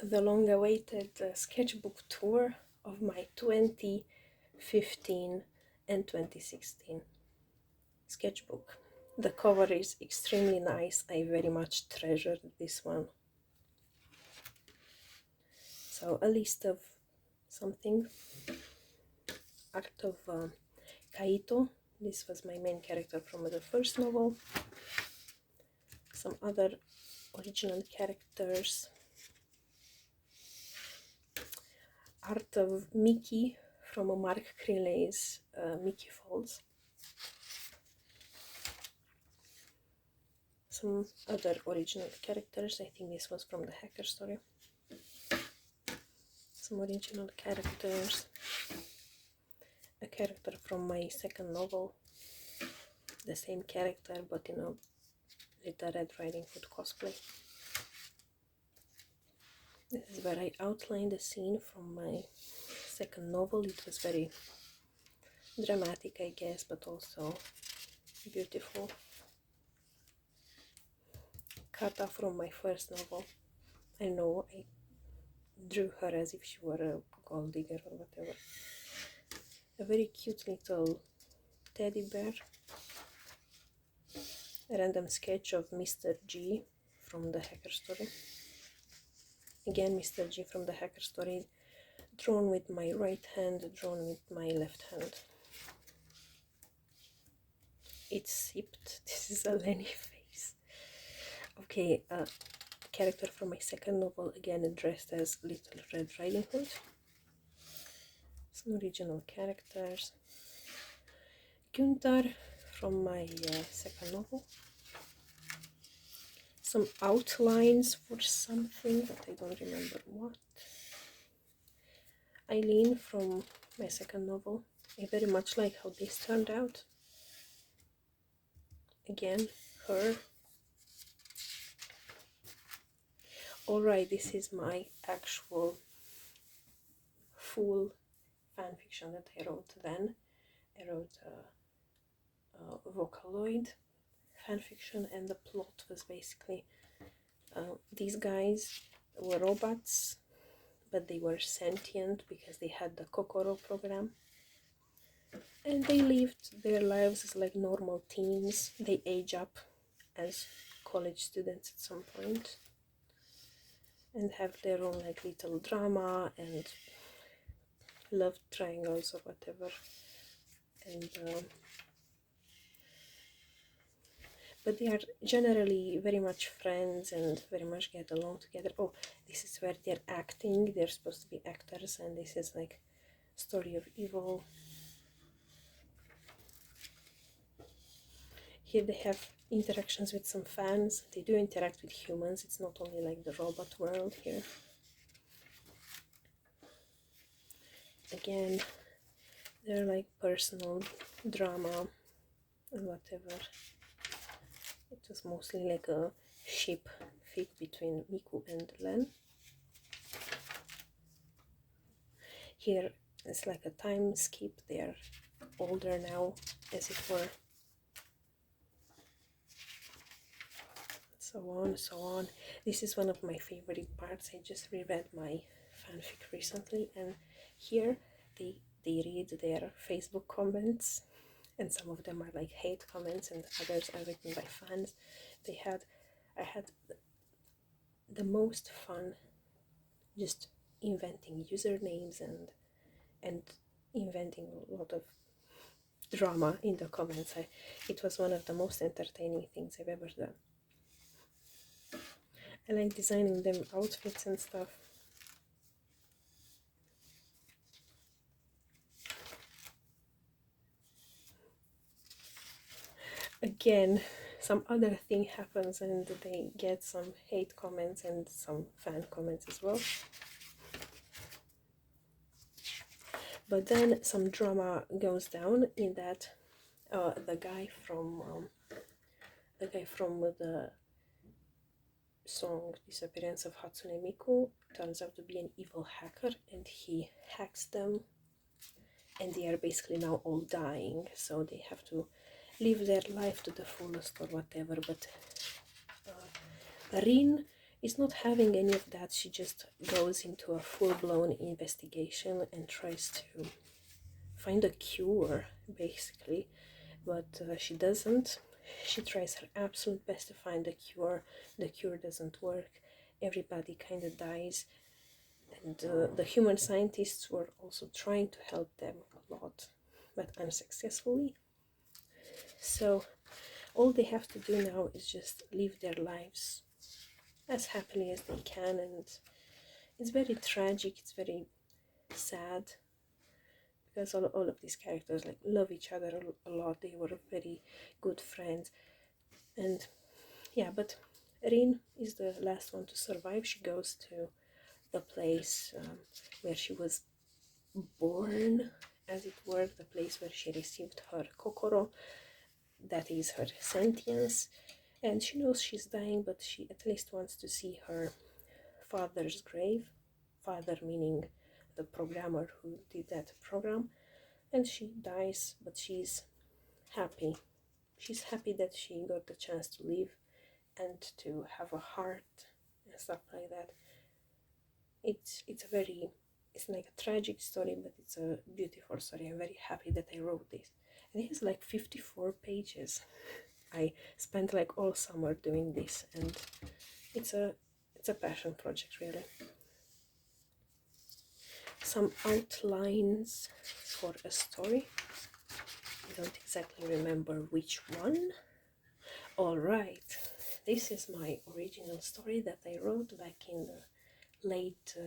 the long-awaited sketchbook tour of my 2015 and 2016 sketchbook. The cover is extremely nice. I very much treasured this one. So a list of something. Art of Kaito. This was my main character from the first novel. Some other original characters. Art of Mickey from Mark Crilley's Mickey Falls. Some other original characters. I think this was from the Hacker Story. Some original characters. A character from my second novel. The same character but in a Little Red Riding Hood cosplay. This is where I outlined the scene from my second novel. It was very dramatic, I guess, but also beautiful. Kata from my first novel. I know I drew her as if she were a gold digger or whatever. A very cute little teddy bear. A random sketch of Mr. G from the Hacker Story. Again, Mr. G from the Hacker Story, drawn with my right hand, drawn with my left hand. It's sipped. This is a Lenny face. Okay, character from my second novel, again dressed as Little Red Riding Hood. Some original characters. Günther from my second novel. Some outlines for something, but I don't remember what. Eileen from my second novel. I very much like how this turned out. Again, her. Alright, this is my actual full fanfiction that I wrote then. I wrote Vocaloid fanfiction, and the plot was basically these guys were robots, but they were sentient because they had the Kokoro program, and they lived their lives as like normal teens. They age up as college students at some point and have their own like little drama and love triangles or whatever, and but they are generally very much friends and very much get along together. Oh, this is where they're acting. They're supposed to be actors, and this is like story of evil. Here they have interactions with some fans. They do interact with humans. It's not only like the robot world here. Again, they're like personal drama and whatever. It was mostly like a ship fic between Miku and Len. Here it's like a time skip. They're older now, as it were. So on, so on. This is one of my favorite parts. I just reread my fanfic recently, and here they read their Facebook comments, and some of them are like hate comments and others are written by fans. I had the most fun just inventing usernames and inventing a lot of drama in the comments. It was one of the most entertaining things I've ever done. I like designing them outfits and stuff. Again, some other thing happens and they get some hate comments and some fan comments as well. But then some drama goes down in that the guy from the song Disappearance of Hatsune Miku turns out to be an evil hacker, and he hacks them, and they are basically now all dying, so they have to live their life to the fullest or whatever. But Rin is not having any of that. She just goes into a full-blown investigation and tries to find a cure, basically, but she doesn't. She tries her absolute best to find a cure. The cure doesn't work. Everybody kind of dies, and the human scientists were also trying to help them a lot, but unsuccessfully. So all they have to do now is just live their lives as happily as they can, and it's very tragic, it's very sad, because all of these characters like love each other a lot. They were very good friends, and yeah, but Rin is the last one to survive. She goes to the place where she was born, as it were, the place where she received her kokoro, that is her sentience, and she knows she's dying, but she at least wants to see her father's grave. Father meaning the programmer who did that program. And she dies, but she's happy. She's happy that she got the chance to live and to have a heart and stuff like that. It's like a tragic story, but it's a beautiful story. I'm very happy that I wrote this. And it has like 54 pages. I spent like all summer doing this, and it's a passion project, really. Some outlines for a story. I don't exactly remember which one. Alright, this is my original story that I wrote back in the late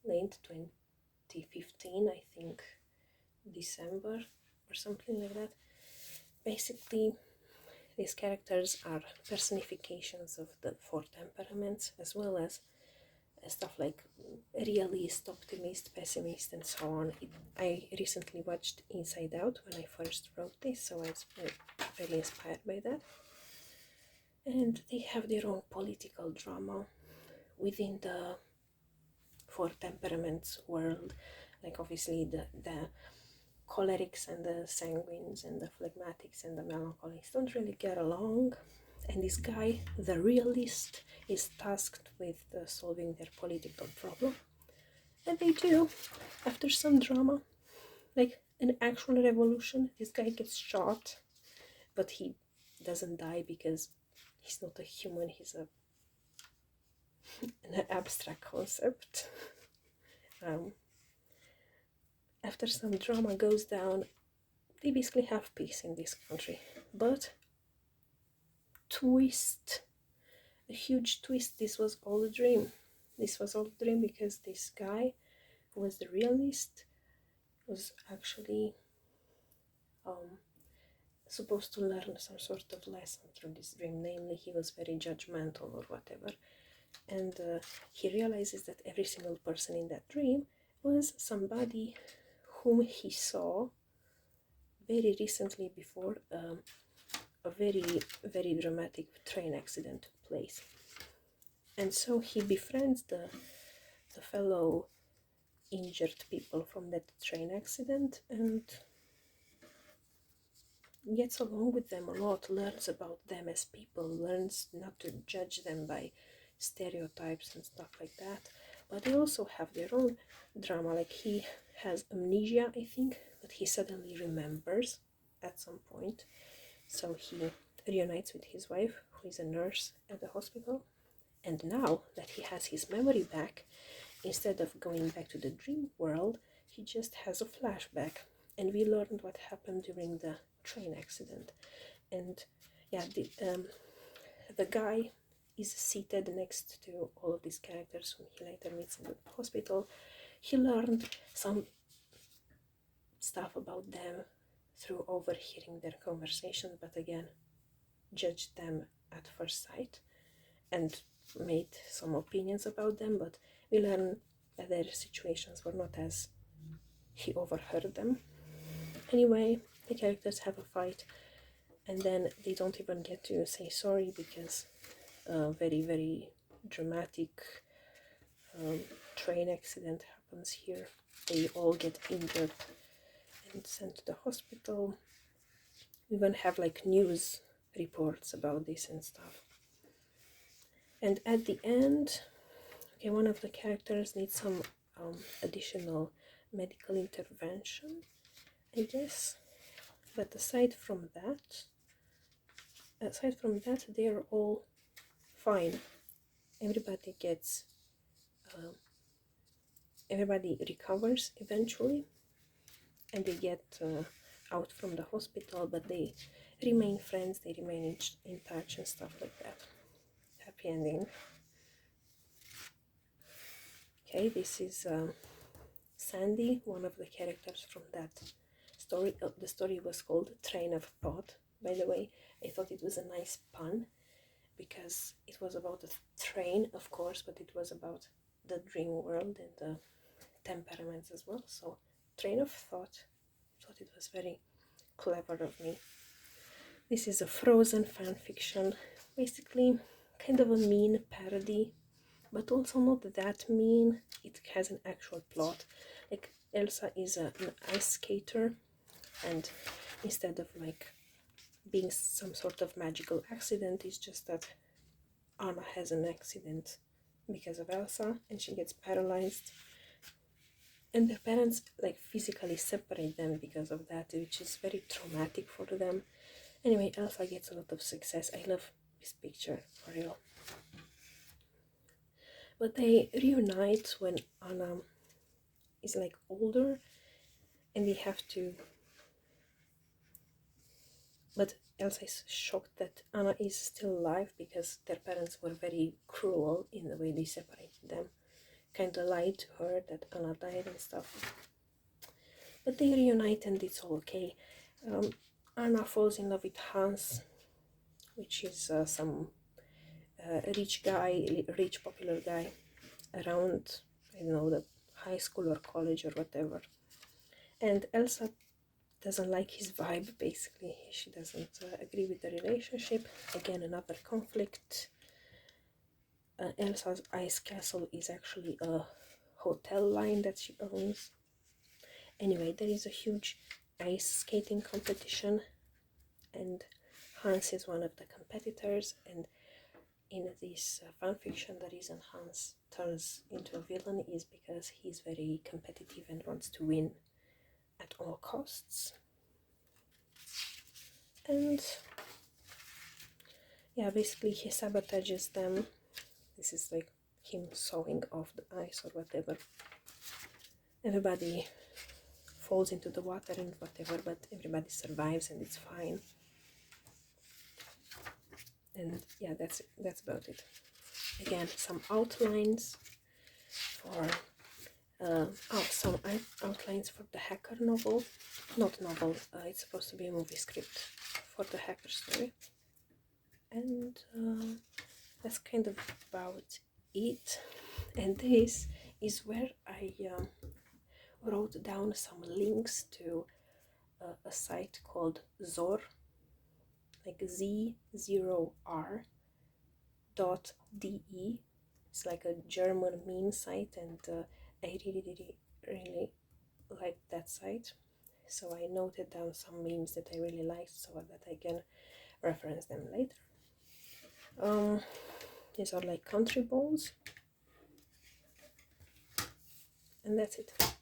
2015, I think, December or something like that. Basically, these characters are personifications of the four temperaments, as well as stuff like realist, optimist, pessimist, and so on. I recently watched Inside Out when I first wrote this, so I was very inspired by that. And they have their own political drama within the four temperaments world. Like obviously the cholerics and the sanguines and the phlegmatics and the melancholics don't really get along, and this guy, the realist, is tasked with solving their political problem, and they do. After some drama, like an actual revolution, this guy gets shot, but he doesn't die because he's not a human, he's an abstract concept. After some drama goes down, they basically have peace in this country. But twist, a huge twist, this was all a dream. This was all a dream because this guy, who was the realist, was actually supposed to learn some sort of lesson through this dream. Namely, he was very judgmental or whatever, and he realizes that every single person in that dream was somebody whom he saw very recently before a very dramatic train accident took place. And so he befriends the fellow injured people from that train accident and gets along with them a lot, learns about them as people, learns not to judge them by stereotypes and stuff like that. But they also have their own drama. Like, he has amnesia, I think, but he suddenly remembers at some point. So he reunites with his wife, who is a nurse at the hospital. And now that he has his memory back, instead of going back to the dream world, he just has a flashback. And we learned what happened during the train accident. And yeah, the guy is seated next to all of these characters whom he later meets in the hospital. He learned some stuff about them through overhearing their conversations, but again, judged them at first sight and made some opinions about them, but we learn that their situations were not as he overheard them. Anyway, the characters have a fight, and then they don't even get to say sorry because a very, very dramatic train accident happens here. They all get injured and sent to the hospital. We even have like news reports about this and stuff. And at the end, okay, one of the characters needs some additional medical intervention, I guess. But aside from that, they're all fine. Everybody gets, everybody recovers eventually, and they get out from the hospital, but they remain friends, they remain in touch and stuff like that. Happy ending. Okay, this is Sandy, one of the characters from that story. The story was called Train of Thought, by the way. I thought it was a nice pun because it was about a train, of course, but it was about the dream world and the temperaments as well. So, Train of Thought. I thought it was very clever of me. This is a Frozen fan fiction, basically kind of a mean parody, but also not that mean. It has an actual plot. Like, Elsa is an ice skater, and instead of like being some sort of magical accident, it's just that Anna has an accident because of Elsa and she gets paralyzed, and their parents like physically separate them because of that, which is very traumatic for them. Anyway, Elsa gets a lot of success. I love this picture, for real. But they reunite when Anna is like older, and they have to, but Elsa is shocked that Anna is still alive because their parents were very cruel in the way they separated them. Kind of lied to her that Anna died and stuff. But they reunite and it's all okay. Anna falls in love with Hans, which is some rich guy, rich popular guy around, I don't know, the high school or college or whatever. And Elsa doesn't like his vibe, basically. She doesn't agree with the relationship. Again, another conflict. Elsa's ice castle is actually a hotel line that she owns. Anyway, there is a huge ice skating competition, and Hans is one of the competitors, and in this fanfiction, the reason Hans turns into a villain is because he's very competitive and wants to win at all costs. And yeah, basically he sabotages them. This is like him sawing off the ice or whatever. Everybody falls into the water and whatever, but everybody survives and it's fine. And yeah, that's about it. Again, some outlines for some outlines for the hacker novel. Not novel, it's supposed to be a movie script for the hacker story. And that's kind of about it. And this is where I wrote down some links to a site called Zor, like Z0R.de. It's like a German meme site, and I really liked that site. So I noted down some memes that I really liked so that I can reference them later. These are like country balls, and that's it.